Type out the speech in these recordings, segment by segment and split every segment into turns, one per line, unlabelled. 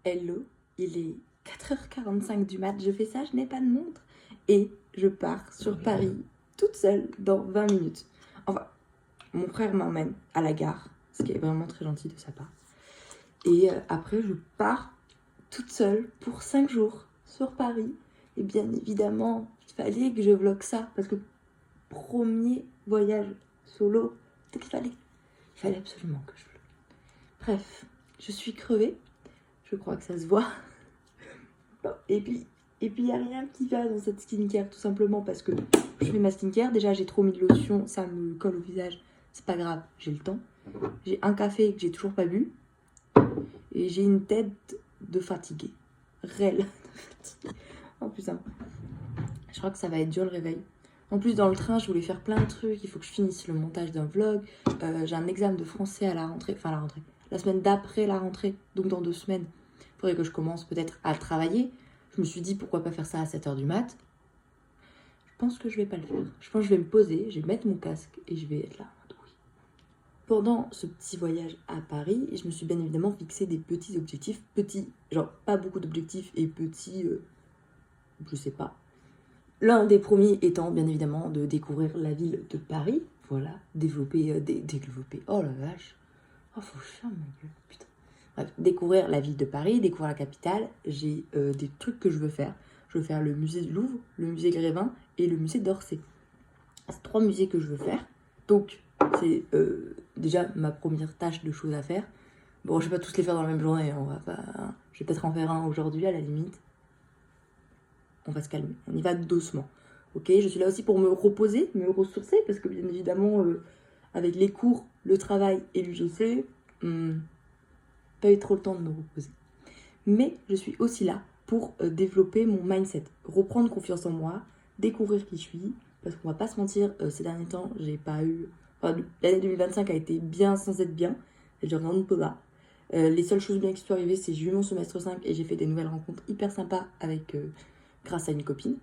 Hello, il est 4h45 du mat, je fais ça, je n'ai pas de montre. Et je pars sur Paris toute seule dans 20 minutes. Enfin, mon frère m'emmène à la gare, ce qui est vraiment très gentil de sa part. Et après, je pars toute seule pour 5 jours sur Paris. Et bien évidemment, il fallait que je vlogue ça, parce que premier voyage solo, donc il fallait absolument que je vlogue. Bref, je suis crevée. Je crois que ça se voit. Bon, et puis il n'y a rien qui va dans cette skincare, tout simplement parce que je fais ma skincare. Déjà, j'ai trop mis de lotion, ça me colle au visage. C'est pas grave, j'ai le temps. J'ai un café que j'ai toujours pas bu. Et j'ai une tête de fatiguée. Réelle de fatiguée. Oh putain. Je crois que ça va être dur le réveil. En plus, dans le train, je voulais faire plein de trucs. Il faut que je finisse le montage d'un vlog. J'ai un examen de français à la rentrée. Enfin, la rentrée. La semaine d'après la rentrée. Donc dans 2 semaines. Il faudrait que je commence peut-être à travailler. Je me suis dit pourquoi pas faire ça à 7h du mat. Je pense que je vais pas le faire. Je pense que je vais me poser, je vais mettre mon casque et je vais être là. Oui. Pendant ce petit voyage à Paris, je me suis bien évidemment fixé des petits objectifs. Petits, genre pas beaucoup d'objectifs et petits, je sais pas. L'un des premiers étant bien évidemment de découvrir la ville de Paris. Voilà, développer, oh la vache. Oh faut que je ferme ma gueule, putain. Bref, découvrir la ville de Paris, découvrir la capitale. J'ai des trucs que je veux faire. Je veux faire le musée du Louvre, le musée Grévin et le musée d'Orsay. C'est 3 musées que je veux faire. Donc, c'est déjà ma première tâche de choses à faire. Bon, je vais pas tous les faire dans la même journée. On va pas... Je vais peut-être en faire un aujourd'hui à la limite. On va se calmer. On y va doucement. Ok, je suis là aussi pour me reposer, me ressourcer. Parce que bien évidemment, avec les cours, le travail et l'UGC... pas eu trop le temps de me reposer. Mais je suis aussi là pour développer mon mindset, reprendre confiance en moi, découvrir qui je suis, parce qu'on va pas se mentir, ces derniers temps, j'ai pas eu... Enfin, l'année 2025 a été bien sans être bien, et je reviens de peu là. Les seules choses bien qui sont arrivées, c'est que j'ai eu mon semestre 5 et j'ai fait des nouvelles rencontres hyper sympas avec, grâce à une copine.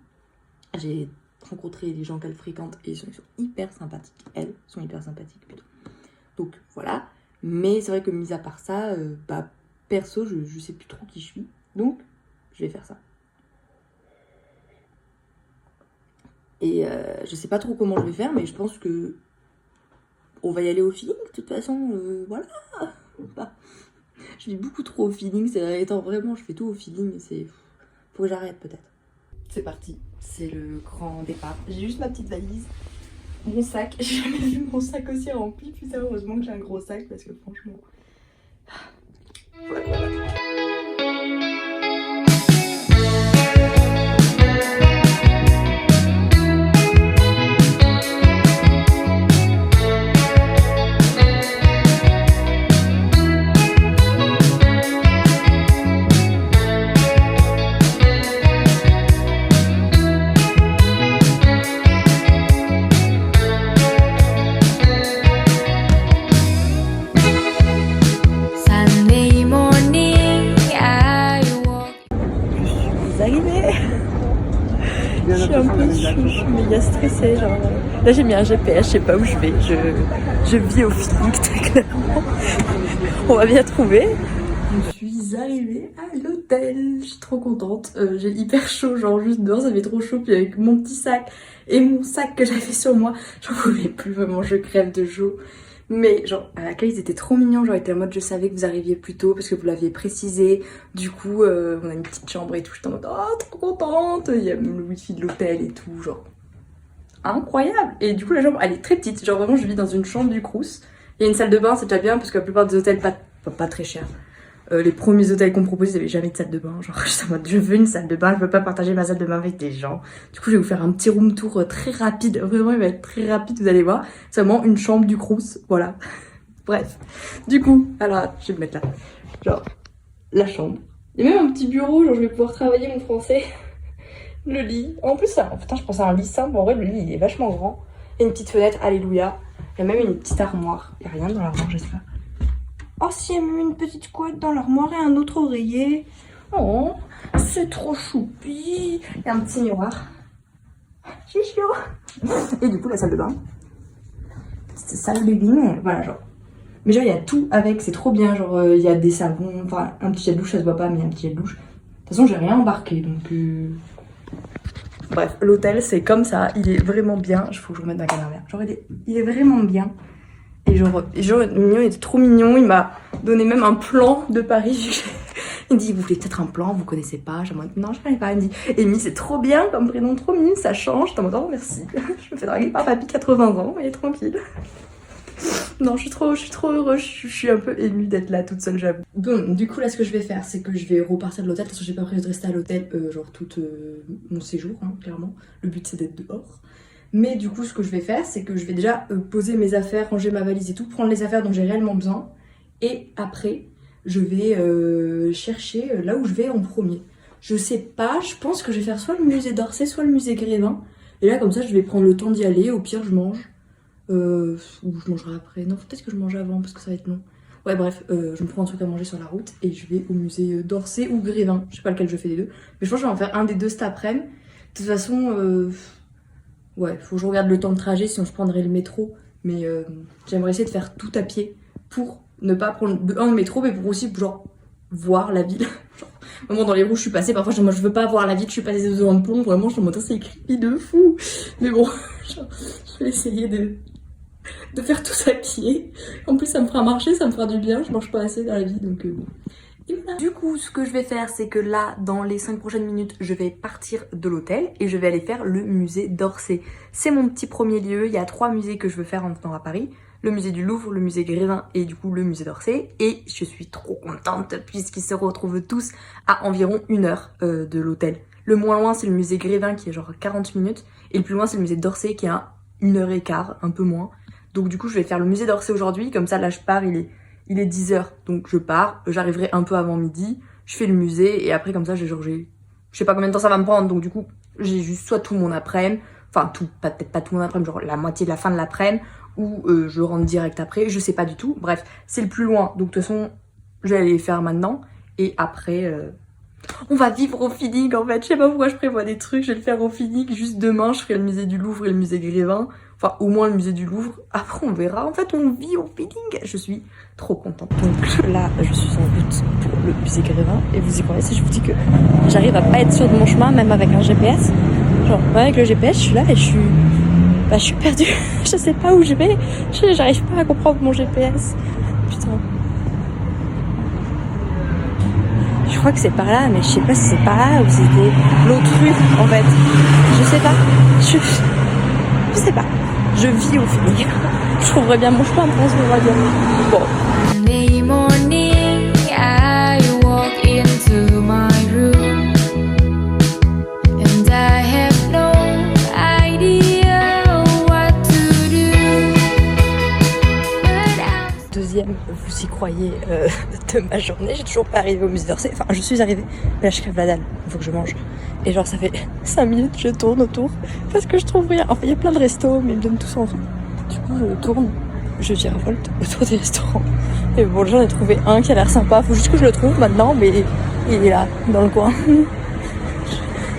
J'ai rencontré les gens qu'elle fréquente et ils sont hyper sympathiques. Elles sont hyper sympathiques plutôt. Donc voilà. Mais c'est vrai que mis à part ça, perso, je sais plus trop qui je suis. Donc, je vais faire ça. Et je sais pas trop comment je vais faire, mais je pense que on va y aller au feeling. De toute façon, voilà. Bah, je vis beaucoup trop au feeling ces derniers temps. Vraiment, je fais tout au feeling. Faut que j'arrête peut-être. C'est parti. C'est le grand départ. J'ai juste ma petite valise. Mon sac, j'ai jamais vu mon sac aussi rempli. Putain, heureusement que j'ai un gros sac parce que franchement. Voilà. Je suis un peu je suis méga stressée, genre là j'ai mis un GPS, je sais pas où je vais, je vis au feeling très clairement. On va bien trouver. Je suis arrivée à l'hôtel, je suis trop contente, j'ai hyper chaud, genre juste dehors ça fait trop chaud, puis avec mon petit sac et mon sac que j'avais sur moi, j'en pouvais plus vraiment, je crève de chaud. Mais genre à l'accueil ils étaient trop mignons, genre ils étaient en mode je savais que vous arriviez plus tôt parce que vous l'aviez précisé. Du coup on a une petite chambre et tout, j'étais en mode oh trop contente. Il y a même le wifi de l'hôtel et tout, genre incroyable. Et du coup la chambre elle est très petite, genre vraiment je vis dans une chambre du Crous. Il y a une salle de bain, c'est déjà bien parce que la plupart des hôtels pas très chers. Les premiers hôtels qu'on me propose, ils avaient jamais de salle de bain. Genre, je suis en mode, je veux une salle de bain, je veux pas partager ma salle de bain avec des gens. Du coup, je vais vous faire un petit room tour très rapide. Vraiment, il va être très rapide, vous allez voir. C'est vraiment une chambre du Crous, voilà. Bref. Du coup, alors, je vais me mettre là. Genre, la chambre. Il y a même un petit bureau, genre, je vais pouvoir travailler mon français. Le lit. En plus, ça, putain, je pense à un lit simple. En vrai, le lit, il est vachement grand. Il y a une petite fenêtre, alléluia. Il y a même une petite armoire. Il y a rien dans l'armoire, j'espère. Oh, si, il y a même une petite couette dans l'armoire et un autre oreiller. Oh, c'est trop choupi. Il y a un petit miroir. J'ai chaud. Et du coup, la salle de bain. C'est salle de bain, voilà, genre. Mais genre il y a tout avec, c'est trop bien, genre il y a des savons, enfin un petit gel de douche, ça se voit pas, mais un petit gel de douche. De toute façon j'ai rien embarqué, donc... Bref, l'hôtel c'est comme ça, il est vraiment bien, il faut que je remette ma caméra verte. Genre il est vraiment bien. Et genre mignon, il était trop mignon, il m'a donné même un plan de Paris. Il me dit, vous voulez peut-être un plan, vous connaissez pas? Non, je connais pas. Il me dit, Amy, c'est trop bien comme prénom, trop mignon, ça change. T'es en mode, oh merci. Je me fais draguer par papy 80 ans, et tranquille. Non, je suis trop heureuse, je suis un peu émue d'être là toute seule, j'avoue. Bon, du coup, là, ce que je vais faire, c'est que je vais repartir de l'hôtel, parce que j'ai pas prévu de rester à l'hôtel, genre tout mon séjour, hein, clairement. Le but, c'est d'être dehors. Mais du coup, ce que je vais faire, c'est que je vais déjà poser mes affaires, ranger ma valise et tout, prendre les affaires dont j'ai réellement besoin. Et après, je vais chercher là où je vais en premier. Je sais pas, je pense que je vais faire soit le musée d'Orsay, soit le musée Grévin. Et là, comme ça, je vais prendre le temps d'y aller. Au pire, je mange. Ou je mangerai après. Non, peut-être que je mange avant parce que ça va être long. Ouais, bref, je me prends un truc à manger sur la route et je vais au musée d'Orsay ou Grévin. Je sais pas lequel je fais des deux. Mais je pense que je vais en faire un des deux cet après-midi. De toute façon, ouais, faut que je regarde le temps de trajet, sinon je prendrai le métro. Mais j'aimerais essayer de faire tout à pied pour ne pas prendre le métro, mais pour aussi genre voir la ville. Genre, vraiment dans les roues je suis passée, parfois moi je veux pas voir la ville, je suis passée devant un pont, vraiment je me montre c'est creepy de fou. Mais bon, genre, je vais essayer de faire tout ça à pied. En plus ça me fera marcher, ça me fera du bien, je mange pas assez dans la vie donc bon. Et voilà. Du coup ce que je vais faire c'est que là dans les 5 prochaines minutes je vais partir de l'hôtel et je vais aller faire le musée d'Orsay. C'est mon petit premier lieu, il y a 3 musées que je veux faire en venant à Paris. Le musée du Louvre, le musée Grévin et du coup le musée d'Orsay. Et je suis trop contente puisqu'ils se retrouvent tous à environ 1 heure de l'hôtel. Le moins loin c'est le musée Grévin qui est genre 40 minutes et le plus loin c'est le musée d'Orsay qui est à 1h15, un peu moins. Donc du coup je vais faire le musée d'Orsay aujourd'hui, comme ça là je pars, il est 10h donc je pars, j'arriverai un peu avant midi, je fais le musée et après comme ça je sais pas combien de temps ça va me prendre donc du coup j'ai juste soit tout mon après-midi, enfin peut-être pas tout mon après-midi, genre la moitié de la fin de l'après-midi ou je rentre direct après, je sais pas du tout. Bref, c'est le plus loin, donc de toute façon, je vais aller les faire maintenant. Et après, on va vivre au feeling en fait. Je sais pas pourquoi je prévois des trucs, je vais le faire au feeling. Juste demain, je ferai le musée du Louvre et le musée Grévin. Enfin, au moins le musée du Louvre. Après, on verra. En fait, on vit au feeling. Je suis trop contente. Donc là, je suis en route pour le musée Grévin. Et vous y croyez si je vous dis que j'arrive à pas être sûre de mon chemin, même avec un GPS. Genre, avec le GPS, je suis là et je suis perdue, je sais pas où je vais, j'arrive pas à comprendre mon GPS. Putain. Je crois que c'est par là, mais je sais pas si c'est par là ou si c'était l'autre rue en fait. Je sais pas. Je sais pas. Je vis au feeling. Je trouverai bien mon chemin pour ce radio. Bon. Monday morning, I walk into my room and I have no deuxième, vous y croyez, de ma journée. J'ai toujours pas arrivé au musée d'Orsay. Enfin, je suis arrivée, mais là je crève la dalle. Il faut que je mange. Et genre, ça fait 5 minutes je tourne autour parce que je trouve rien. Enfin, il y a plein de restos, mais ils me donnent tous envie. Du coup, je tourne, je virevolte autour des restaurants. Et bon, j'en ai trouvé un qui a l'air sympa. Faut juste que je le trouve maintenant, mais il est là, dans le coin.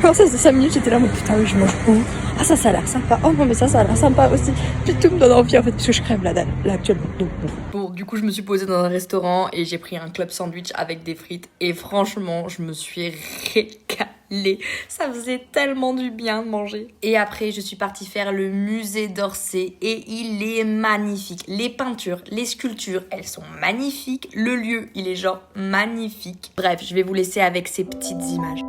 Alors, ça, c'est 5 minutes, j'étais là, mais putain, oui, je mange où? Ah, ça a l'air sympa. Oh non, mais ça a l'air sympa aussi. Puis tout me donne envie en fait, parce que je crève la dalle là actuellement. Donc, bon, du coup, je me suis posée dans un restaurant et j'ai pris un club sandwich avec des frites. Et franchement, je me suis régalée. Ça faisait tellement du bien de manger. Et après, je suis partie faire le musée d'Orsay et il est magnifique. Les peintures, les sculptures, elles sont magnifiques. Le lieu, il est genre magnifique. Bref, je vais vous laisser avec ces petites images.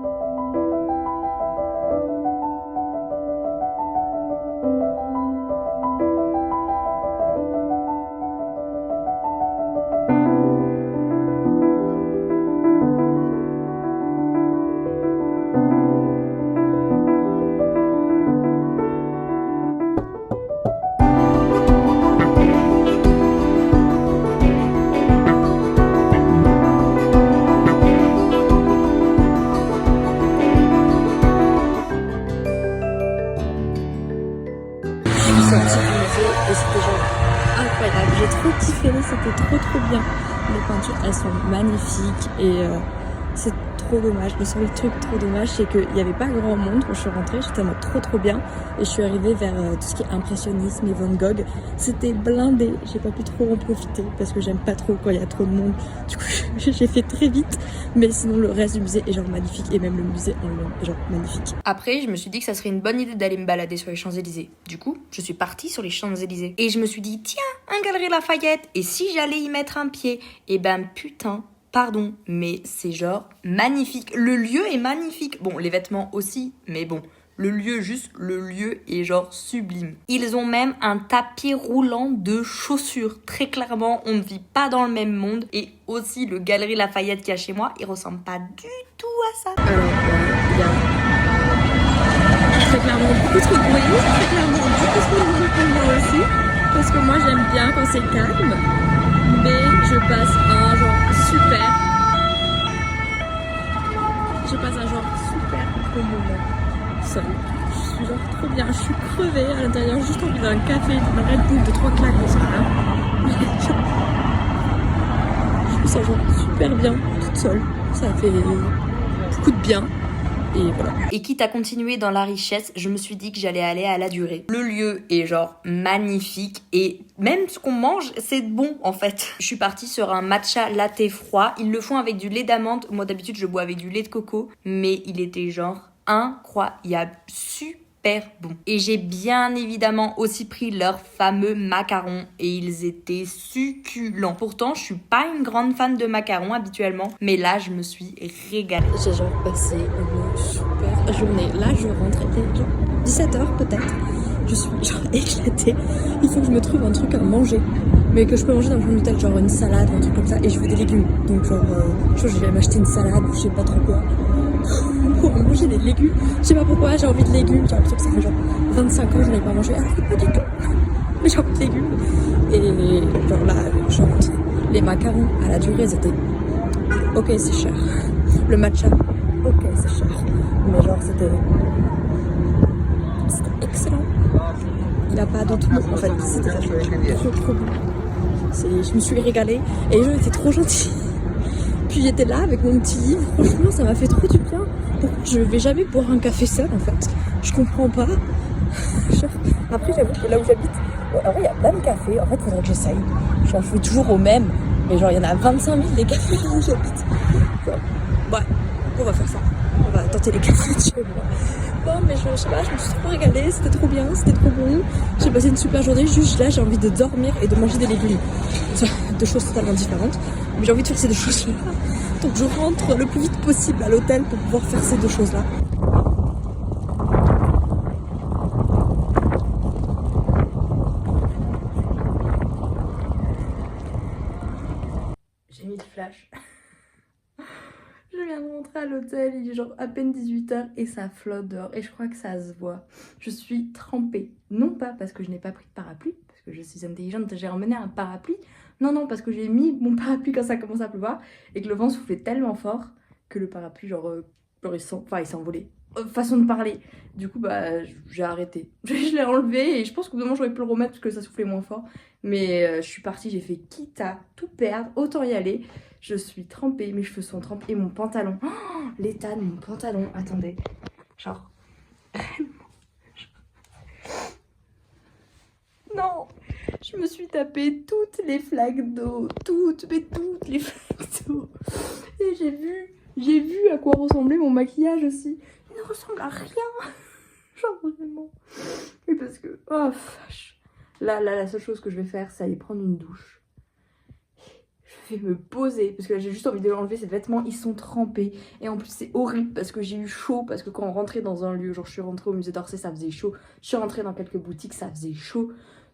Et c'était genre incroyable, j'ai trop kiffé, c'était trop bien. Les peintures elles sont magnifiques et c'est
trop dommage. Le seul truc trop dommage, c'est qu'il n'y avait pas grand monde quand je suis rentrée. J'étais en mode trop bien. Et je suis arrivée vers tout ce qui est impressionnisme et Van Gogh. C'était blindé. J'ai pas pu trop en profiter parce que j'aime pas trop quand il y a trop de monde. Du coup, j'ai fait très vite. Mais sinon, le reste du musée est genre magnifique. Et même le musée en lui-même est genre magnifique.
Après, je me suis dit que ça serait une bonne idée d'aller me balader sur les Champs-Élysées. Du coup, je suis partie sur les Champs-Élysées. Et je me suis dit, tiens, un Galerie Lafayette. Et si j'allais y mettre un pied? Et ben putain, pardon, mais c'est genre magnifique. Le lieu est magnifique. Bon, les vêtements aussi, mais bon, le lieu est genre sublime. Ils ont même un tapis roulant de chaussures. Très clairement, on ne vit pas dans le même monde. Et aussi, le Galerie Lafayette qu'il y a chez moi, il ressemble pas du tout à ça.
Alors, il y a très clairement beaucoup trop de bruit. Très clairement beaucoup trop de bruit pour moi aussi. Parce que moi, j'aime bien quand c'est calme. Mais je passe un genre super. Je passe un genre super gros moment seule. Je suis genre trop bien. Je suis crevée à l'intérieur, juste envie d'un café, d'un Red Bull, de 3 claques dans ce cas-là. Je me sens genre super bien, toute seule. Ça fait beaucoup de bien. Et voilà.
Et quitte à continuer dans la richesse, je me suis dit que j'allais aller à la durée. Le lieu est genre magnifique et même ce qu'on mange, c'est bon en fait. Je suis partie sur un matcha latte froid. Ils le font avec du lait d'amande. Moi d'habitude je bois avec du lait de coco, mais il était genre incroyable, super bon. Et j'ai bien évidemment aussi pris leurs fameux macarons et ils étaient succulents. Pourtant, je suis pas une grande fan de macarons habituellement, mais là, je me suis régalée.
J'ai genre passé une super journée. Là, je rentre, il est genre 17h peut-être. Je suis genre éclatée. Il faut que je me trouve un truc à manger. Mais que je peux manger dans un hôtel, genre une salade, un truc comme ça. Et je veux des légumes. Donc genre, je vais m'acheter une salade ou je sais pas trop quoi. Pour manger des légumes. Je sais pas pourquoi, j'ai envie de légumes. J'ai l'impression que ça fait genre 25 ans que je n'ai pas mangé. Alors que pas du tout. Mais j'ai envie de légumes. Et genre là, je rentre. Les macarons à la durée, ils étaient... Ok, c'est cher. Le matcha, ok, c'est cher. Mais genre, c'était excellent. Il n'y a pas d'autre mot en fait. C'était trop bon. Je me suis régalée et les gens étaient trop gentils. Puis j'étais là avec mon petit livre. Franchement, ça m'a fait trop du bien. Pourquoi je vais jamais boire un café seul en fait? Je comprends pas. Après, j'avoue que là où j'habite, en vrai, il y a plein de cafés. En fait, il faudrait que j'essaye. Je fais toujours au même. Mais genre, il y en a 25 000 des cafés là où j'habite. Ouais, on va faire ça. On va tenter les cafés de chez moi. Bon, mais je sais pas, je me suis trop régalée, c'était trop bien, c'était trop bon. J'ai passé une super journée, juste là, j'ai envie de dormir et de manger des légumes. Deux choses totalement différentes. Mais j'ai envie de faire ces deux choses-là. Donc je rentre le plus vite possible à l'hôtel pour pouvoir faire ces deux choses-là.
J'ai mis le flash. Je viens de rentrer à l'hôtel, il est genre à peine 18h et ça flotte dehors et je crois que ça se voit. Je suis trempée. Non pas parce que je n'ai pas pris de parapluie, parce que je suis intelligente, j'ai emmené un parapluie. Non, parce que j'ai mis mon parapluie quand ça commence à pleuvoir et que le vent soufflait tellement fort que le parapluie genre il s'est envolé. Façon de parler. Du coup bah j'ai arrêté. Je l'ai enlevé et je pense qu'au bout d'un moment j'aurais pu le remettre parce que ça soufflait moins fort. Mais je suis partie, j'ai fait quitte à tout perdre, autant y aller. Je suis trempée, mes cheveux sont trempés et mon pantalon. Oh, l'état de mon pantalon, attendez. Genre. Non, je me suis tapé toutes les flaques d'eau. Toutes les flaques d'eau. Et j'ai vu à quoi ressemblait mon maquillage aussi. Il ne ressemble à rien. Genre vraiment. Et parce que, oh, vache. Là, la seule chose que je vais faire, c'est aller prendre une douche. Je vais me poser, parce que là, j'ai juste envie de l'enlever, ces vêtements, ils sont trempés. Et en plus, c'est horrible, parce que j'ai eu chaud, parce que quand on rentrait dans un lieu, genre je suis rentrée au musée d'Orsay, ça faisait chaud. Je suis rentrée dans quelques boutiques, ça faisait chaud.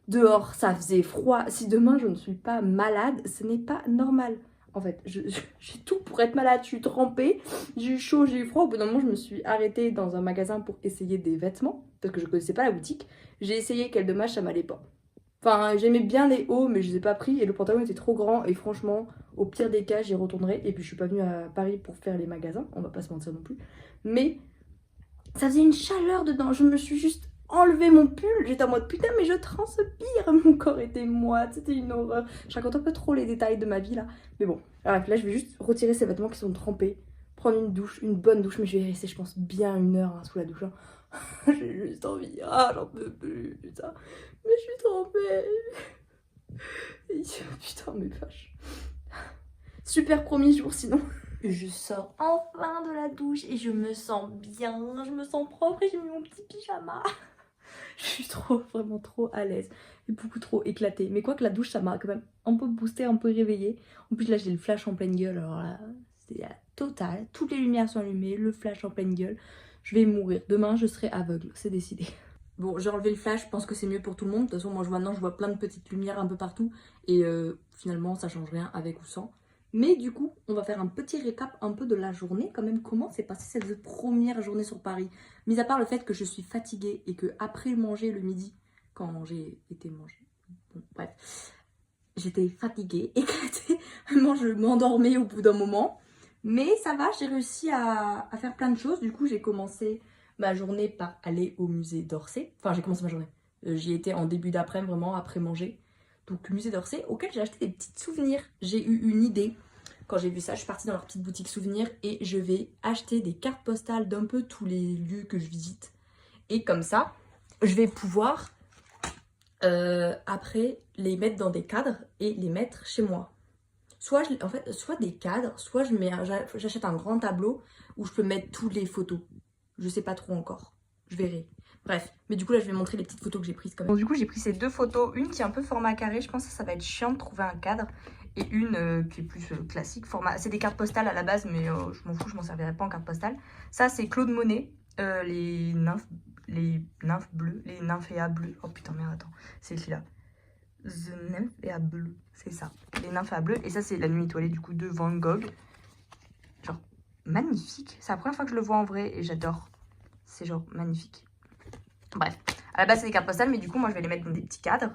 Dehors, ça faisait froid. Si demain, je ne suis pas malade, ce n'est pas normal. En fait, j'ai tout pour être malade, je suis trempée, j'ai eu chaud, j'ai eu froid. Au bout d'un moment, je me suis arrêtée dans un magasin pour essayer des vêtements, parce que je connaissais pas la boutique. J'ai essayé, quel dommage, ça m'allait pas. Enfin, j'aimais bien les hauts, mais je les ai pas pris et le pantalon était trop grand. Et franchement, au pire des cas, j'y retournerai. Et puis, je suis pas venue à Paris pour faire les magasins, on va pas se mentir non plus. Mais ça faisait une chaleur dedans. Je me suis juste enlevé mon pull. J'étais en mode putain, mais je transpire. Mon corps était moite, c'était une horreur. Je raconte un peu trop les détails de ma vie là. Mais bon, alors là, je vais juste retirer ces vêtements qui sont trempés,
prendre une douche, une bonne douche, mais je vais rester je pense bien 1 heure hein, sous la douche. Hein. J'ai juste envie, j'en peux plus, putain. Mais je suis trempée. Putain, mais vache. Super premier jour sinon. Je sors enfin de la douche et je me sens bien, je me sens propre et j'ai mis mon petit pyjama. Je suis vraiment trop à l'aise et beaucoup trop éclatée. Mais quoi que la douche, ça m'a quand même un peu boosté, un peu réveillée. En plus là, j'ai le flash en pleine gueule, alors là, c'est la totale. Toutes les lumières sont allumées, le flash en pleine gueule. Je vais mourir. Demain, je serai aveugle, c'est décidé. Bon, j'ai enlevé le flash, je pense que c'est mieux pour tout le monde. De toute façon, moi, maintenant, je vois plein de petites lumières un peu partout. Et finalement, ça change rien avec ou sans. Mais du coup, on va faire un petit récap un peu de la journée. Quand même, comment s'est passée cette première journée sur Paris. Mis à part le fait que je suis fatiguée et que après manger le midi, quand j'ai été manger... Bon, bref. J'étais fatiguée, éclatée. Vraiment, je m'endormais au bout d'un moment. Mais ça va, j'ai réussi à faire plein de choses. Du coup, j'ai commencé ma journée par aller au musée d'Orsay. Enfin, j'ai commencé ma journée. J'y étais en début d'après-midi, vraiment, après manger. Donc, le musée d'Orsay, auquel j'ai acheté des petits souvenirs. J'ai eu une idée. Quand j'ai vu ça, je suis partie dans leur petite boutique souvenirs et je vais acheter des cartes postales d'un peu tous les lieux que je visite. Et comme ça, je vais pouvoir après les mettre dans des cadres et les mettre chez moi. Soit des cadres, soit j'achète un grand tableau où je peux mettre toutes les photos. Je sais pas trop encore, je verrai. Bref, mais du coup là je vais montrer les petites photos que j'ai prises quand même. Bon, du coup j'ai pris ces 2 photos, une qui est un peu format carré, je pense que ça va être chiant de trouver un cadre. Et une qui est plus classique, format. C'est des cartes postales à la base, mais je m'en fous, je m'en servirai pas en carte postale. Ça c'est Claude Monet, les nymphes bleues, les nymphéas bleues. Oh putain merde, attends, c'est celui-là. The Nymphéa bleu, c'est ça. Les nymphéas bleues. Et ça c'est La nuit étoilée du coup de Van Gogh. Genre magnifique. C'est la première fois que je le vois en vrai et j'adore. C'est genre magnifique. Bref, à la base c'est des cartes postales, mais du coup moi je vais les mettre dans des petits cadres.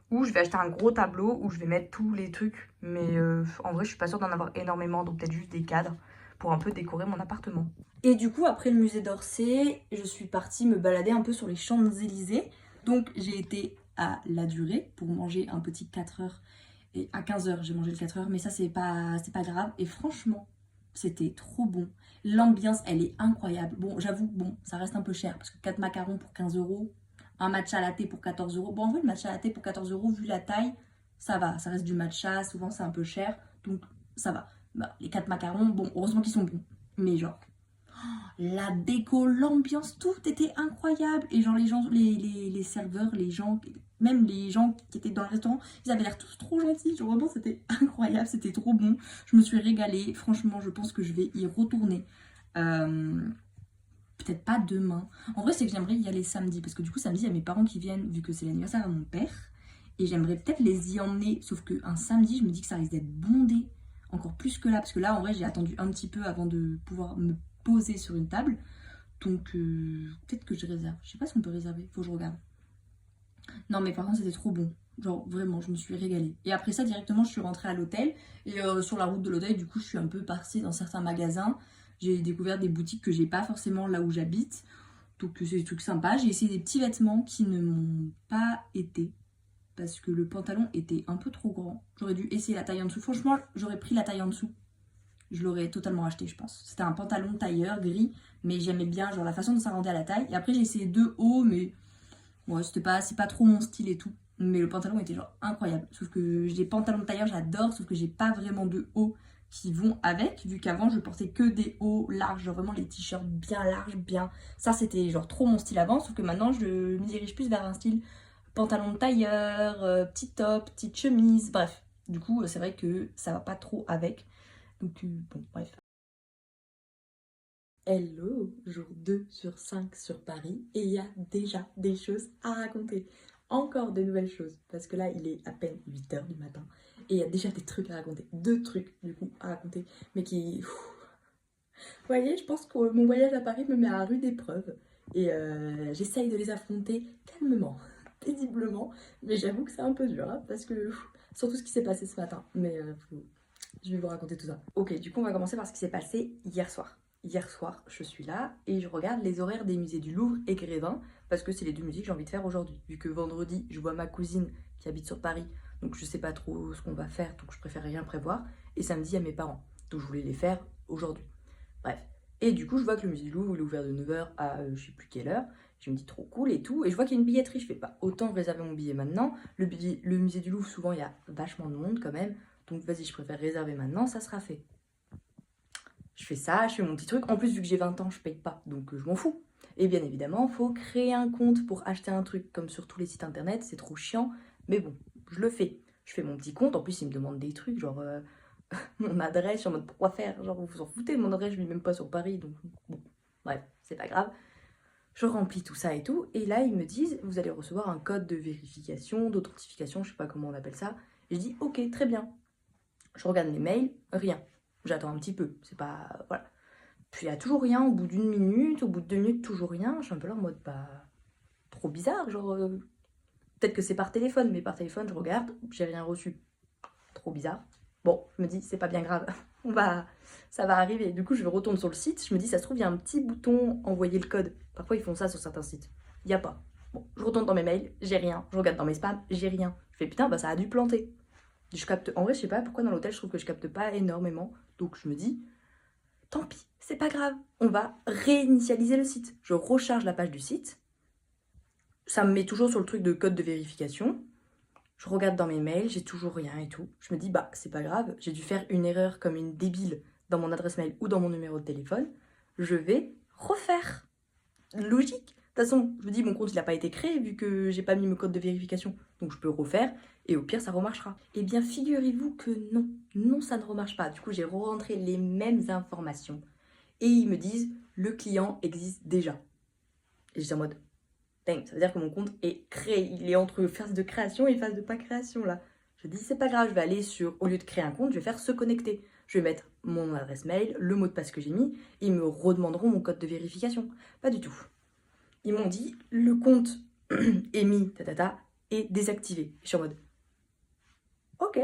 Ou je vais acheter un gros tableau où je vais mettre tous les trucs. Mais en vrai, je suis pas sûre d'en avoir énormément. Donc peut-être juste des cadres pour un peu décorer mon appartement. Et du coup, après le musée d'Orsay, je suis partie me balader un peu sur les Champs-Élysées. Donc j'ai été à La Durée pour manger un petit 4 heures. Et à 15 heures, j'ai mangé le 4 heures. Mais ça, c'est pas grave. Et franchement, c'était trop bon. L'ambiance, elle est incroyable. Bon, j'avoue, bon, ça reste un peu cher. Parce que 4 macarons pour 15 €. Un matcha latte pour 14 €. Bon, en vrai, le matcha latte pour 14 €, vu la taille, ça va. Ça reste du matcha. Souvent, c'est un peu cher. Donc, ça va. Bah, les 4 macarons, bon, heureusement qu'ils sont bons. Mais genre, la déco, l'ambiance, tout était incroyable. Et genre, les gens, les serveurs, les gens, même les gens qui étaient dans le restaurant, ils avaient l'air tous trop gentils. Genre, vraiment, c'était incroyable. C'était trop bon. Je me suis régalée. Franchement, je pense que je vais y retourner. Peut-être pas demain. En vrai, c'est que j'aimerais y aller samedi. Parce que du coup, samedi, il y a mes parents qui viennent, vu que c'est l'anniversaire à mon père. Et j'aimerais peut-être les y emmener. Sauf qu'un samedi, je me dis que ça risque d'être bondé. Encore plus que là. Parce que là, en vrai, j'ai attendu un petit peu avant de pouvoir me poser sur une table. Donc, peut-être que je réserve. Je sais pas si on peut réserver. Faut que je regarde. Non, mais par contre, c'était trop bon. Genre, vraiment, je me suis régalée. Et après ça, directement, je suis rentrée à l'hôtel. Et sur la route de l'hôtel, du coup, je suis un peu partie dans certains magasins. J'ai découvert des boutiques que j'ai pas forcément là où j'habite. Donc c'est des trucs sympas. J'ai essayé des petits vêtements qui ne m'ont pas été. Parce que le pantalon était un peu trop grand. J'aurais dû essayer la taille en dessous. Franchement, j'aurais pris la taille en dessous. Je l'aurais totalement acheté, je pense. C'était un pantalon tailleur gris. Mais j'aimais bien genre la façon dont ça rendait à la taille. Et après, j'ai essayé 2 hauts. Mais ouais, c'est pas trop mon style et tout. Mais le pantalon était genre incroyable. Sauf que j'ai des pantalons de tailleur, j'adore. Sauf que j'ai pas vraiment de hauts qui vont avec, vu qu'avant je portais que des hauts larges, genre vraiment les t-shirts bien larges, bien, ça c'était genre trop mon style avant, sauf que maintenant je me dirige plus vers un style pantalon de tailleur, petit top, petite chemise, bref, du coup c'est vrai que ça va pas trop avec, donc bon bref. Hello, jour 2 sur 5 sur Paris, et il y a déjà des choses à raconter. Encore de nouvelles choses, parce que là il est à peine 8 h du matin et il y a déjà des trucs à raconter, 2 trucs du coup à raconter, mais qui... Vous voyez, je pense que mon voyage à Paris me met à rude épreuve et j'essaye de les affronter calmement, paisiblement, mais j'avoue que c'est un peu dur, hein, parce que surtout ce qui s'est passé ce matin, mais je vais vous raconter tout ça. Ok, du coup on va commencer par ce qui s'est passé hier soir. Hier soir, je suis là et je regarde les horaires des musées du Louvre et Grévin parce que c'est les 2 musées que j'ai envie de faire aujourd'hui. Vu que vendredi, je vois ma cousine qui habite sur Paris, donc je sais pas trop ce qu'on va faire, donc je préfère rien prévoir. Et samedi, il y a mes parents, donc je voulais les faire aujourd'hui.
Bref. Et du coup, je vois que le musée du Louvre, il est ouvert de 9h à je sais plus quelle heure. Je me dis trop cool et tout. Et je vois qu'il y a une billetterie. Je fais pas autant réserver mon billet maintenant. Le musée du Louvre, souvent, il y a vachement de monde quand même. Donc vas-y, je préfère réserver maintenant, ça sera fait. Je fais ça, je fais mon petit truc. En plus, vu que j'ai 20 ans, je paye pas. Donc je m'en fous. Et bien évidemment, il faut créer un compte pour acheter un truc. Comme sur tous les sites internet, c'est trop chiant. Mais bon, je le fais. Je fais mon petit compte. En plus, il me demande des trucs, genre mon adresse. Je suis en mode pourquoi faire? Genre, vous vous en foutez, mon adresse, je vis même pas sur Paris. Donc bon, bref, c'est pas grave. Je remplis tout ça et tout. Et là, ils me disent, vous allez recevoir un code de vérification, d'authentification, je sais pas comment on appelle ça. Et je dis, ok, très bien. Je regarde mes mails, rien. J'attends un petit peu, c'est pas... Voilà. Puis il y a toujours rien, au bout d'une minute, au bout de 2 minutes, toujours rien. Je suis un peu là en mode, bah... Trop bizarre, genre... Peut-être que c'est par téléphone, mais par téléphone, je regarde, j'ai rien reçu. Trop bizarre. Bon, je me dis, c'est pas bien grave. Ça va arriver. Du coup, je retourne sur le site, je me dis, ça se trouve, il y a un petit bouton envoyer le code. Parfois, ils font ça sur certains sites. Il n'y a pas. Bon, je retourne dans mes mails, j'ai rien. Je regarde dans mes spams, j'ai rien. Je fais, putain, bah ça a dû planter. Je capte... En vrai, je sais pas pourquoi dans l'hôtel, je trouve que je capte pas énormément. Donc, je me dis, tant pis, c'est pas grave. On va réinitialiser le site. Je recharge la page du site. Ça me met toujours sur le truc de code de vérification. Je regarde dans mes mails, j'ai toujours rien et tout. Je me dis, bah, c'est pas grave, j'ai dû faire une erreur comme une débile dans mon adresse mail ou dans mon numéro de téléphone. Je vais refaire. Logique. De toute façon, je me dis, mon compte, il n'a pas été créé vu que j'ai pas mis mon code de vérification. Donc, je peux refaire et au pire, ça remarchera. Eh bien, figurez-vous que non. Non, ça ne remarche pas. Du coup, j'ai re-rentré les mêmes informations. Et ils me disent, le client existe déjà. Et j'étais en mode... Dang, ça veut dire que mon compte est créé. Il est entre phase de création et phase de pas création là. Je dis c'est pas grave, je vais aller sur, au lieu de créer un compte, je vais faire se connecter. Je vais mettre mon adresse mail, le mot de passe que j'ai mis, et ils me redemanderont mon code de vérification. Pas du tout. Ils m'ont dit le compte émis, est désactivé. Je suis en mode ok,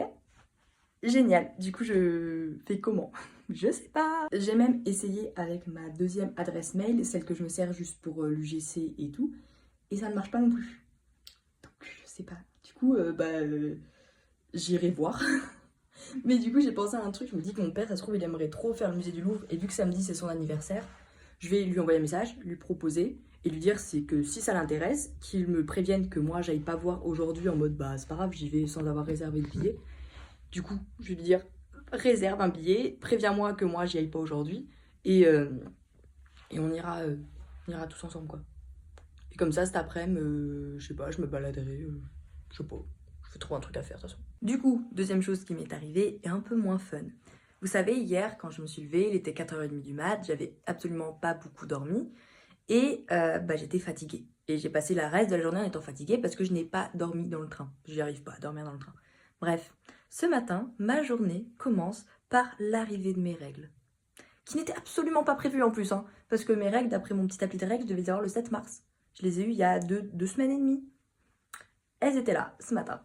génial. Du coup je fais comment? Je sais pas. J'ai même essayé avec ma deuxième adresse mail, celle que je me sers juste pour l'UGC et tout. Et ça ne marche pas non plus. Donc, je sais pas. Du coup, j'irai voir. Mais du coup, j'ai pensé à un truc. Je me dis que mon père, ça se trouve, il aimerait trop faire le musée du Louvre. Et vu que samedi, c'est son anniversaire, je vais lui envoyer un message, lui proposer et lui dire c'est que si ça l'intéresse, qu'il me prévienne que moi, j'aille pas voir aujourd'hui en mode bah, c'est pas grave, j'y vais sans avoir réservé de billet. Du coup, je vais lui dire réserve un billet, préviens-moi que moi, j'y aille pas aujourd'hui. Et on ira tous ensemble, quoi. Et comme ça, cet après-midi, je sais pas, je me baladerai, je sais pas, je vais trouver un truc à faire de toute façon. Du coup, deuxième chose qui m'est arrivée est un peu moins fun. Vous savez, hier, quand je me suis levée, il était 4h30 du mat, j'avais absolument pas beaucoup dormi et j'étais fatiguée. Et j'ai passé la reste de la journée en étant fatiguée parce que je n'ai pas dormi dans le train. J'y arrive pas à dormir dans le train. Bref, ce matin, ma journée commence par l'arrivée de mes règles. Qui n'étaient absolument pas prévues en plus, hein, parce que mes règles, d'après mon petit appli de règles, je devais les avoir le 7 mars. Je les ai eues il y a 2 semaines et demie. Elles étaient là, ce matin.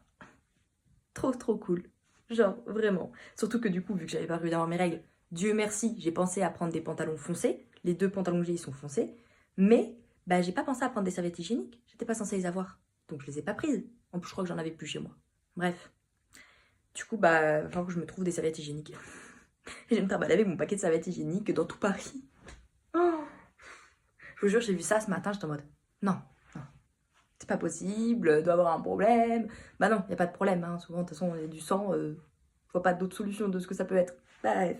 Trop cool. Genre, vraiment. Surtout que du coup, vu que j'avais pas prévu d'avoir mes règles, Dieu merci, j'ai pensé à prendre des pantalons foncés. Les 2 pantalons que j'ai, ils sont foncés. Mais, j'ai pas pensé à prendre des serviettes hygiéniques. J'étais pas censée les avoir. Donc je les ai pas prises. En plus, je crois que j'en avais plus chez moi. Bref. Du coup, il va falloir que je me trouve des serviettes hygiéniques. Et je vais me trimballer avec mon paquet de serviettes hygiéniques dans tout Paris. Oh. Je vous jure, j'ai vu ça ce matin, j'étais en mode... Non, c'est pas possible, doit avoir un problème. Bah non, il n'y a pas de problème, hein. Souvent, de toute façon, il y a du sang, je vois pas d'autre solution de ce que ça peut être. Bref,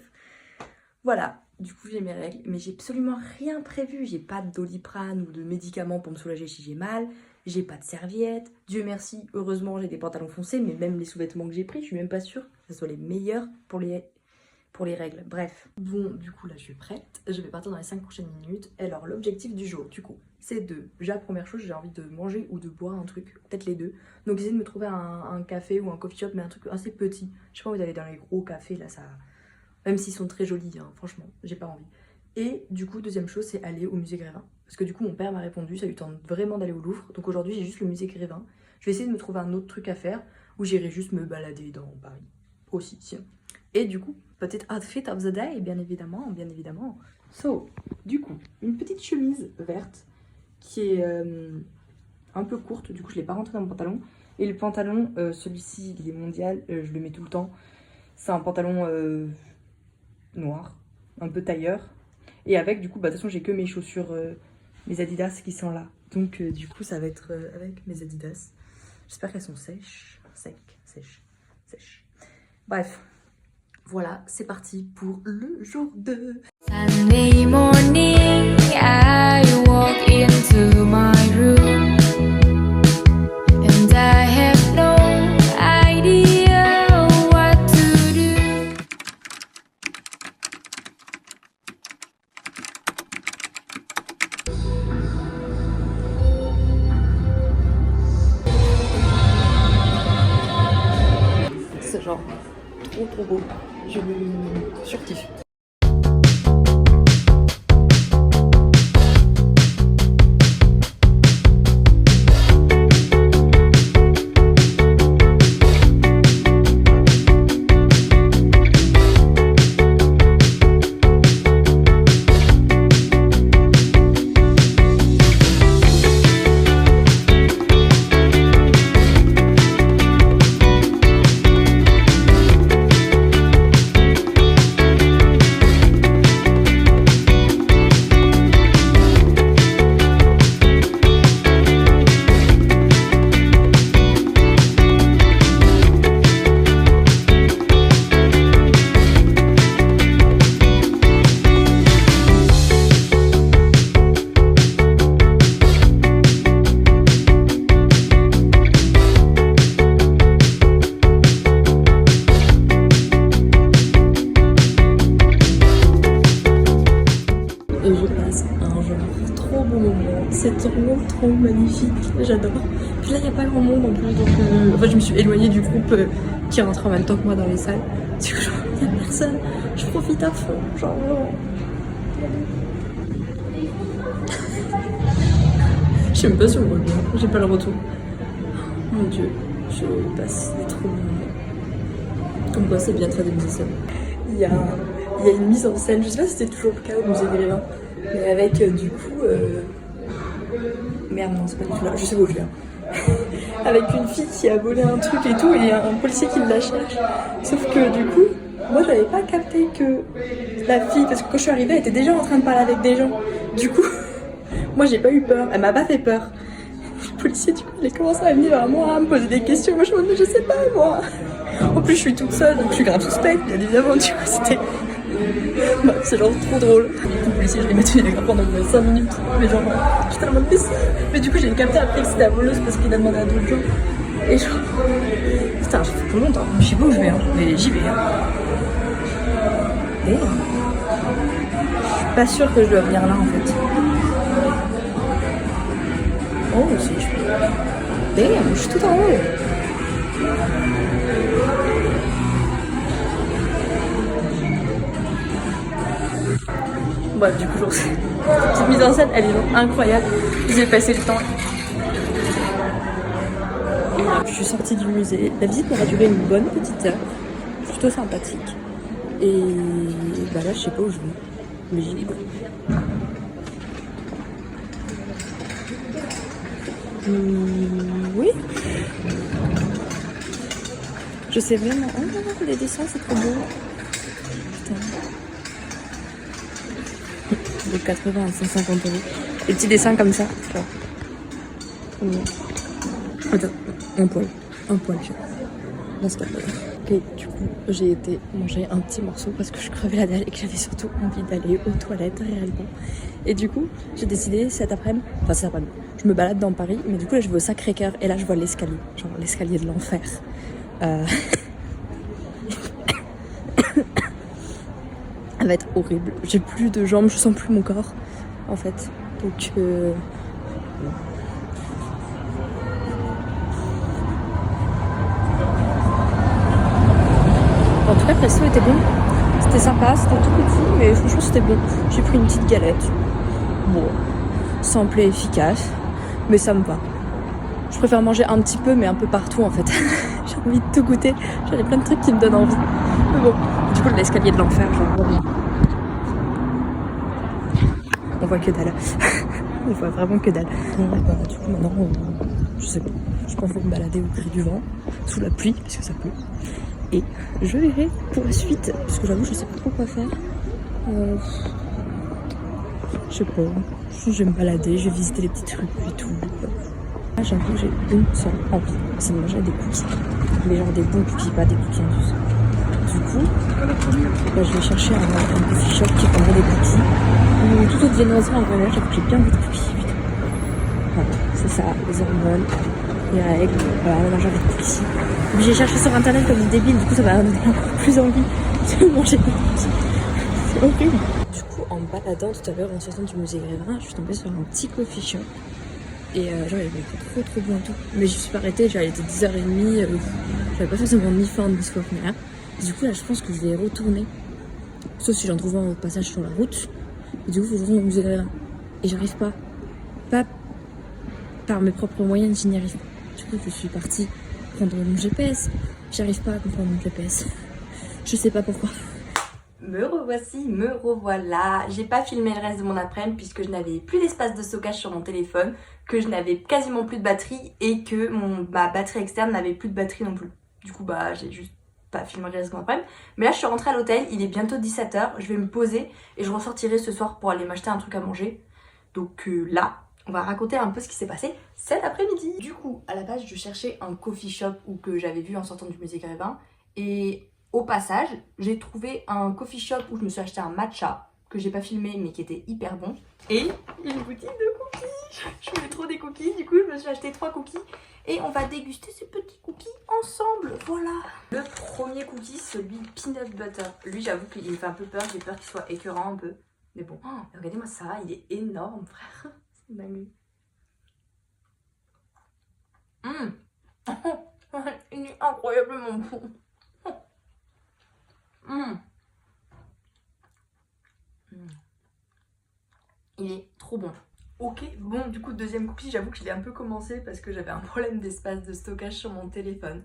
voilà, du coup, j'ai mes règles, mais j'ai absolument rien prévu. J'ai pas de Doliprane ou de médicaments pour me soulager si j'ai mal, j'ai pas de serviette. Dieu merci, heureusement, j'ai des pantalons foncés, mais même les sous-vêtements que j'ai pris, je suis même pas sûre que ce soit les meilleurs pour les règles. Bref, bon, du coup, là, je suis prête. Je vais partir dans les 5 prochaines minutes. Alors, l'objectif du jour, du coup, c'est déjà, première chose, j'ai envie de manger ou de boire un truc, peut-être les deux. Donc, essayez de me trouver un café ou un coffee shop, mais un truc assez petit. Je sais pas, vous allez dans les gros cafés, là, ça... Même s'ils sont très jolis, hein, franchement, j'ai pas envie. Et du coup, deuxième chose, c'est aller au musée Grévin. Parce que du coup, mon père m'a répondu, ça lui tente vraiment d'aller au Louvre. Donc aujourd'hui, j'ai juste le musée Grévin. Je vais essayer de me trouver un autre truc à faire, où j'irai juste me balader dans Paris. Aussi, tiens. Et du coup, petit outfit of the day, bien évidemment, bien évidemment. So, du coup, une petite chemise verte qui est un peu courte, du coup je ne l'ai pas rentrée dans mon pantalon. Et le pantalon, celui-ci, il est mondial, je le mets tout le temps. C'est un pantalon noir, un peu tailleur.
Et avec, du coup, bah, de toute façon, j'ai que mes chaussures, mes Adidas qui sont là. Donc, du coup, ça va être avec mes Adidas. J'espère qu'elles sont sèches. Sèches. Bref. Voilà, c'est parti pour le jour 2.
Sunday morning, I walk into my room, and I have no idea what to do.
C'est genre trop beau. Je surkiffe. Et je passe un genre trop beau moment. C'est trop magnifique. J'adore. Puis là, il n'y a pas grand monde en plus. Donc, en fait, je me suis éloignée du groupe qui rentre en même temps que moi dans les salles. Du coup, il n'y a personne. Je profite à fond. Genre, vraiment. Je sais même pas si on voit bien. J'ai pas le retour. Mon Dieu. Je passe des trop bons moments. Comme quoi, c'est bien de faire des mises en scène. Il y a une mise en scène, je sais pas si c'était toujours le cas au musée des Grévins, mais avec du coup. Merde, non, c'est pas du tout là, je sais où je viens. Avec une fille qui a volé un truc et tout, et un policier qui la cherche. Sauf que du coup, moi j'avais pas capté que la fille, parce que quand je suis arrivée, elle était déjà en train de parler avec des gens. Du coup, moi j'ai pas eu peur, elle m'a pas fait peur. Le policier, du coup, il a commencé à venir vers moi, à me poser des questions. Moi je me dis, je sais pas, moi. En plus, je suis toute seule, donc je suis grave suspecte, bien évidemment. Du coup, c'était. Bah, c'est genre trop drôle. Du coup, le policier, je l'ai battu il a pendant 5 minutes. Mais genre, j'étais tellement blessée. Mais du coup, j'ai capté après que c'était la voleuse parce qu'il a demandé à d'autres gens. Et genre. Putain, j'ai fait trop longtemps. Je sais pas où je vais, hein. Mais j'y vais, hein. Et. Je suis pas sûre que je dois venir là en fait. Oh, si je peux. Damn, je suis tout en haut. Bref, du coup, genre, cette petite mise en scène, elle est genre incroyable. J'ai passé le temps. Je suis sortie du musée. La visite m'aura duré une bonne petite heure. Plutôt sympathique. Et bah là, je sais pas où je vais. Mais j'y vais. Oui. Je sais vraiment. Oh, les dessins, c'est trop beau. Putain. De 80 à 150 €. Des petits dessins comme ça. Attends, un poil. Là, c'est pas mal. Ok, du coup, j'ai été manger un petit morceau parce que je crevais la dalle et que j'avais surtout envie d'aller aux toilettes réellement. Et du coup, j'ai décidé cet après-midi, je me balade dans Paris, mais du coup là je vais au Sacré-Cœur et là je vois l'escalier, genre l'escalier de l'enfer. Elle va être horrible. J'ai plus de jambes, je sens plus mon corps en fait. Donc en tout cas, le resto était bon. C'était sympa, c'était tout petit, mais franchement c'était bon. J'ai pris une petite galette. Bon, simple et efficace, mais ça me va. Je préfère manger un petit peu, mais un peu partout en fait. J'ai envie de tout goûter. J'ai plein de trucs qui me donnent envie. Mais bon, du coup, l'escalier de l'enfer, genre vraiment. On voit que dalle. On voit vraiment que dalle. Bah, du coup, maintenant, je sais pas. Je pense qu'il faut me balader au gré du vent, sous la pluie, parce que ça pleut. Et je verrai pour la suite, parce que j'avoue, je sais pas trop quoi faire. Je sais pas, je vais me balader, je vais visiter les petites rues et tout. Là, j'avoue, j'ai une seule envie, c'est de manger des cookies. Mais genre des bons cookies, pas des cookies en douce. Du coup, bah, je vais chercher un coffee shop qui vendrait des cookies. Ou toute autre viennoiserie en vrai, j'avoue que j'ai bien envie de cookies. Putain. Voilà, c'est ça, les hormones, les règles, voilà, maintenant j'ai envie de cookies. Puis j'ai cherché sur internet comme une débile, du coup ça m'a donné encore plus envie de manger des cookies. C'est horrible. Du coup, en me baladant tout à l'heure en sortant du musée Grévin, je suis tombée sur un petit coffee shop. Et genre il y avait trop bon tout. Mais je suis pas arrêtée, genre il était 10h30, j'avais pas forcément ni faim ni soif ni rien. Et du coup là je pense que je vais retourner. Sauf si j'en trouve un au passage sur la route. Et du coup faut que je retourne au musée Grévin. Et j'arrive pas. Pas par mes propres moyens, je n'y arrive pas. Du coup je suis partie prendre mon GPS. J'arrive pas à comprendre mon GPS. Je sais pas pourquoi.
Me revoici, me revoilà. J'ai pas filmé le reste de mon après-midi puisque je n'avais plus d'espace de stockage sur mon téléphone, que je n'avais quasiment plus de batterie et que ma batterie externe n'avait plus de batterie non plus. Du coup bah j'ai juste pas filmé le reste de mon après-midi. Mais là je suis rentrée à l'hôtel, il est bientôt 17h, je vais me poser et je ressortirai ce soir pour aller m'acheter un truc à manger. Donc là, on va raconter un peu ce qui s'est passé cet après-midi. Du coup, à la base je cherchais un coffee shop ou que j'avais vu en sortant du musée Grévin et au passage, j'ai trouvé un coffee shop où je me suis acheté un matcha que j'ai pas filmé mais qui était hyper bon. Et une boutique de cookies. Je voulais trop des cookies, du coup je me suis acheté 3 cookies et on va déguster ces petits cookies ensemble. Voilà. Le premier cookie, celui peanut butter. Lui j'avoue qu'il me fait un peu peur, j'ai peur qu'il soit écœurant un peu. Mais bon, oh, regardez-moi ça, il est énorme frère. C'est magnifique. Il est incroyablement bon. Il est trop bon. Ok, bon du coup deuxième cookie, j'avoue que je l'ai un peu commencé parce que j'avais un problème d'espace de stockage sur mon téléphone.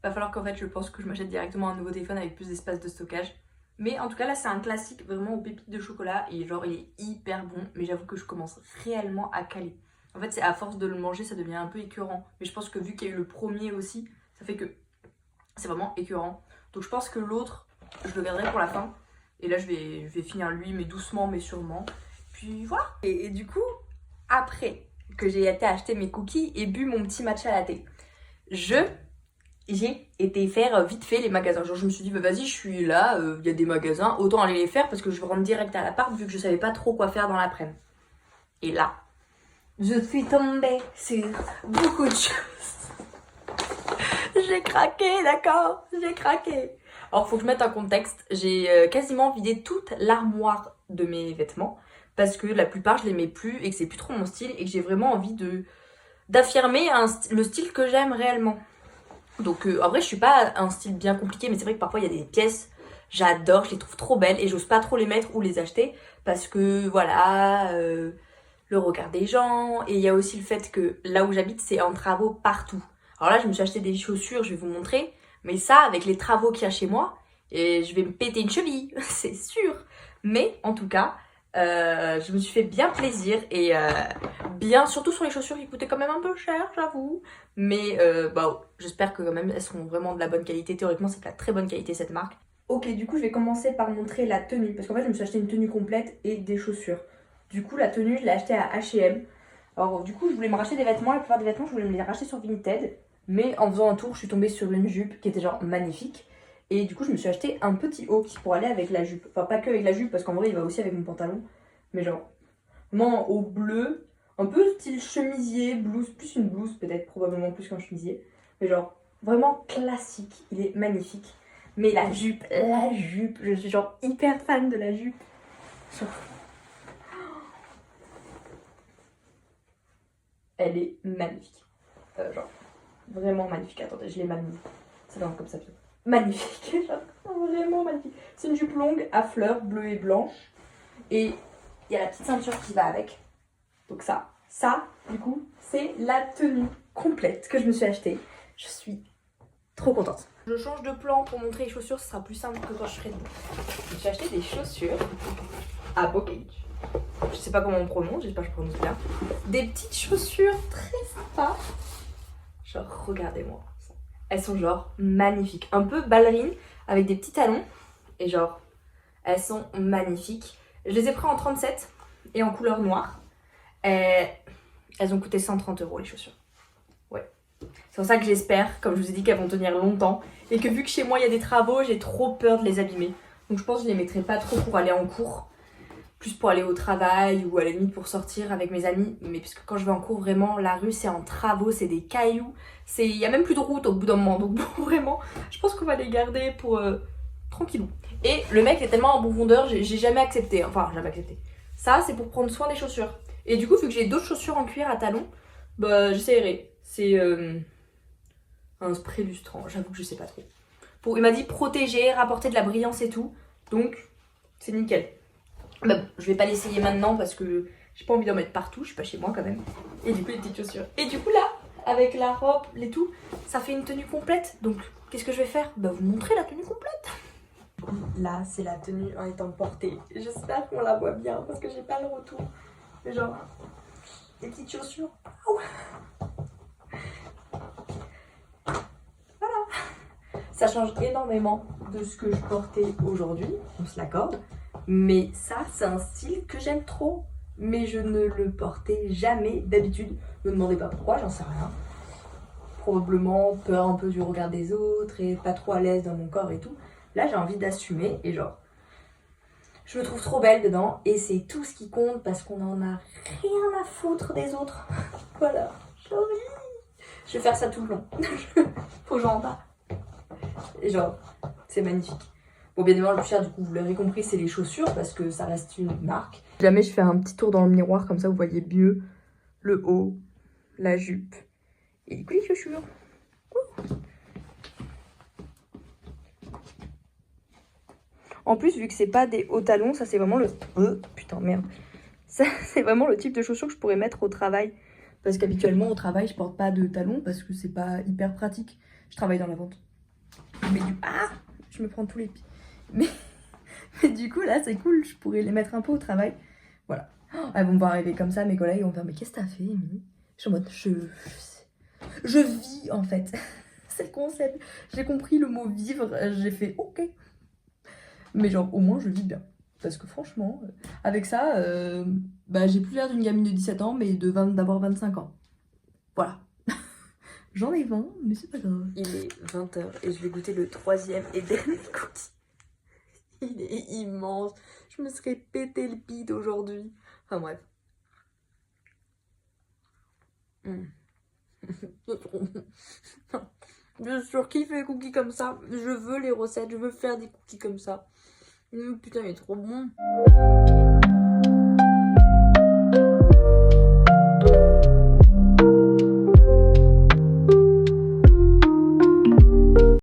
Va falloir qu'en fait je pense que je m'achète directement un nouveau téléphone avec plus d'espace de stockage. Mais en tout cas là c'est un classique vraiment aux pépites de chocolat et genre il est hyper bon. Mais j'avoue que je commence réellement à caler. En fait c'est à force de le manger ça devient un peu écœurant. Mais je pense que vu qu'il y a eu le premier aussi, ça fait que c'est vraiment écœurant. Donc je pense que l'autre je le garderai pour la fin. Et là je vais finir lui mais doucement mais sûrement. Puis voilà. Et du coup, après que j'ai été acheter mes cookies et bu mon petit matcha latte, j'ai été faire vite fait les magasins. Genre je me suis dit bah vas-y je suis là, il y a des magasins, autant aller les faire parce que je vais rentrer direct à l'appart vu que je savais pas trop quoi faire dans l'après-midi. Et là, je suis tombée sur beaucoup de choses. J'ai craqué, d'accord, j'ai craqué. Alors faut que je mette un contexte, j'ai quasiment vidé toute l'armoire de mes vêtements parce que la plupart je les mets plus et que c'est plus trop mon style et que j'ai vraiment envie d'affirmer le style que j'aime réellement. Donc en vrai je suis pas un style bien compliqué mais c'est vrai que parfois il y a des pièces, j'adore, je les trouve trop belles et j'ose pas trop les mettre ou les acheter parce que voilà, le regard des gens et il y a aussi le fait que là où j'habite c'est en travaux partout. Alors là je me suis acheté des chaussures, je vais vous montrer. Mais ça, avec les travaux qu'il y a chez moi, et je vais me péter une cheville, c'est sûr. Mais en tout cas, je me suis fait bien plaisir et bien, surtout sur les chaussures qui coûtaient quand même un peu cher, j'avoue. Mais bah, j'espère que quand même elles seront vraiment de la bonne qualité. Théoriquement, c'est de la très bonne qualité cette marque. Ok, du coup, je vais commencer par montrer la tenue. Parce qu'en fait, je me suis acheté une tenue complète et des chaussures. Du coup, la tenue, je l'ai achetée à H&M. Alors du coup, je voulais me racheter des vêtements. La plupart des vêtements, je voulais me les racheter sur Vinted. Mais en faisant un tour, je suis tombée sur une jupe qui était genre magnifique. Et du coup, je me suis acheté un petit haut pour aller avec la jupe. Enfin, pas que avec la jupe, parce qu'en vrai, il va aussi avec mon pantalon. Mais genre, vraiment en haut bleu, un peu style chemisier, blouse, plus une blouse peut-être, probablement plus qu'un chemisier. Mais genre, vraiment classique, il est magnifique. Mais la jupe, je suis genre hyper fan de la jupe. Genre... Elle est magnifique. Genre... Vraiment magnifique. Attendez, je l'ai mal mis. C'est vraiment comme ça. Magnifique. Vraiment magnifique. C'est une jupe longue à fleurs, bleue et blanche. Et il y a la petite ceinture qui va avec. Donc ça, du coup, c'est la tenue complète que je me suis achetée. Je suis trop contente. Je change de plan pour montrer les chaussures. Ce sera plus simple que quand je serai debout. Je me suis acheté des chaussures à Bocage. Je sais pas comment on prononce, j'espère que je prononce bien. Des petites chaussures très sympas. Genre, regardez-moi. Elles sont genre magnifiques. Un peu ballerines avec des petits talons. Et genre, elles sont magnifiques. Je les ai pris en 37. et en couleur noire. Elles ont coûté 130 € les chaussures. Ouais. C'est pour ça que j'espère, comme je vous ai dit, qu'elles vont tenir longtemps. Et que vu que chez moi il y a des travaux, j'ai trop peur de les abîmer. Donc je pense que je les mettrai pas trop pour aller en cours. Plus pour aller au travail ou à la limite pour sortir avec mes amis. Mais puisque quand je vais en cours, vraiment, la rue c'est en travaux, c'est des cailloux. Il y a même plus de route au bout d'un moment. Donc bon, vraiment, je pense qu'on va les garder pour tranquillou. Et le mec est tellement un bon vendeur, j'ai jamais accepté. Enfin, jamais accepté. Ça, c'est pour prendre soin des chaussures. Et du coup, vu que j'ai d'autres chaussures en cuir à talons, bah j'essaierai. C'est un spray lustrant, j'avoue que je sais pas trop. Il m'a dit protéger, rapporter de la brillance et tout. Donc, c'est nickel. Bah bon, je vais pas l'essayer maintenant parce que j'ai pas envie d'en mettre partout, je suis pas chez moi quand même. Et du coup, les petites chaussures. Et du coup, là, avec la robe, et tout, ça fait une tenue complète. Donc, qu'est-ce que je vais faire? Bah, vous montrer la tenue complète. Là, c'est la tenue en étant portée. J'espère qu'on la voit bien parce que j'ai pas le retour. Mais genre, des petites chaussures. Voilà. Ça change énormément de ce que je portais aujourd'hui, on se l'accorde. Mais ça, c'est un style que j'aime trop. Mais je ne le portais jamais d'habitude. Ne me demandez pas pourquoi, j'en sais rien. Probablement peur un peu du regard des autres et pas trop à l'aise dans mon corps et tout. Là, j'ai envie d'assumer et genre, je me trouve trop belle dedans et c'est tout ce qui compte parce qu'on en a rien à foutre des autres. Voilà, j'ai envie. Je vais faire ça tout le long. Faut que j'en parle. Et genre, c'est magnifique. Bon, bien évidemment, le plus cher, du coup, vous l'aurez compris, c'est les chaussures parce que ça reste une marque. Jamais je fais un petit tour dans le miroir, comme ça vous voyez mieux le haut, la jupe et du coup les chaussures. En plus, vu que c'est pas des hauts talons, ça c'est vraiment le... putain, merde. Ça, c'est vraiment le type de chaussures que je pourrais mettre au travail. Parce qu'habituellement, au travail, je porte pas de talons parce que c'est pas hyper pratique. Je travaille dans la vente. Mais du... Ah, je me prends tous les pieds. Mais du coup, là, c'est cool. Je pourrais les mettre un peu au travail. Voilà. Oh, elles vont me voir arriver comme ça. Mes collègues vont me dire, mais qu'est-ce que t'as fait, Amy? Je suis en mode, je vis, en fait. C'est le concept. J'ai compris le mot vivre. J'ai fait, ok. Mais genre, au moins, je vis bien. Parce que franchement, avec ça, bah, j'ai plus l'air d'une gamine de 17 ans, mais d'avoir 25 ans. Voilà. J'en ai 20, mais c'est pas grave. Il est 20h et je vais goûter le 3e et dernier cookie. Il est immense. Je me serais pété le bide aujourd'hui. Enfin bref. Je surkiffe les cookies comme ça. Je veux les recettes, je veux faire des cookies comme ça. Putain, il est trop bon.